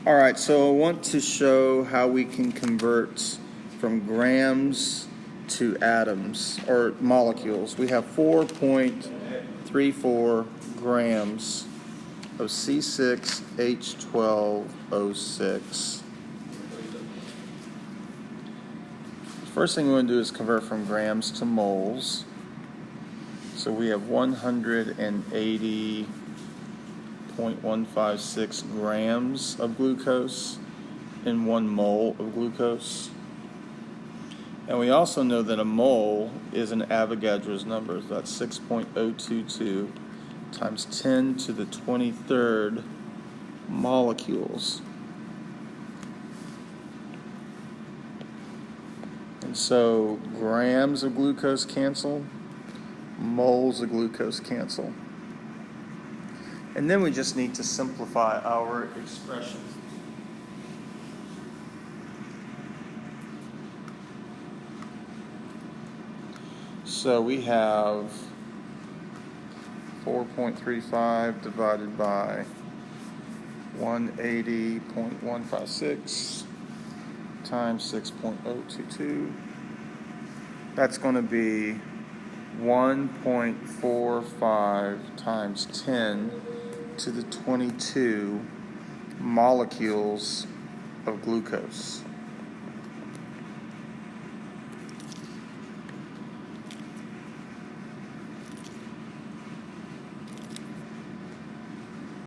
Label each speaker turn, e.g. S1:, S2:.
S1: All right, so I want to show how we can convert from grams to atoms or molecules. We have 4.34 grams of C6H12O6. The first thing we want to do is convert from grams to moles. So we have 180.156 grams of glucose in 1 mole of glucose. And we also know that a mole is an Avogadro's number. That's 6.022 times 10 to the 23rd molecules. And so grams of glucose cancel, moles of glucose cancel. And then we just need to simplify our expression. So we have 4.35 divided by 180.156 times 6.022. That's going to be 1.45 times 10 to the 22 molecules of glucose.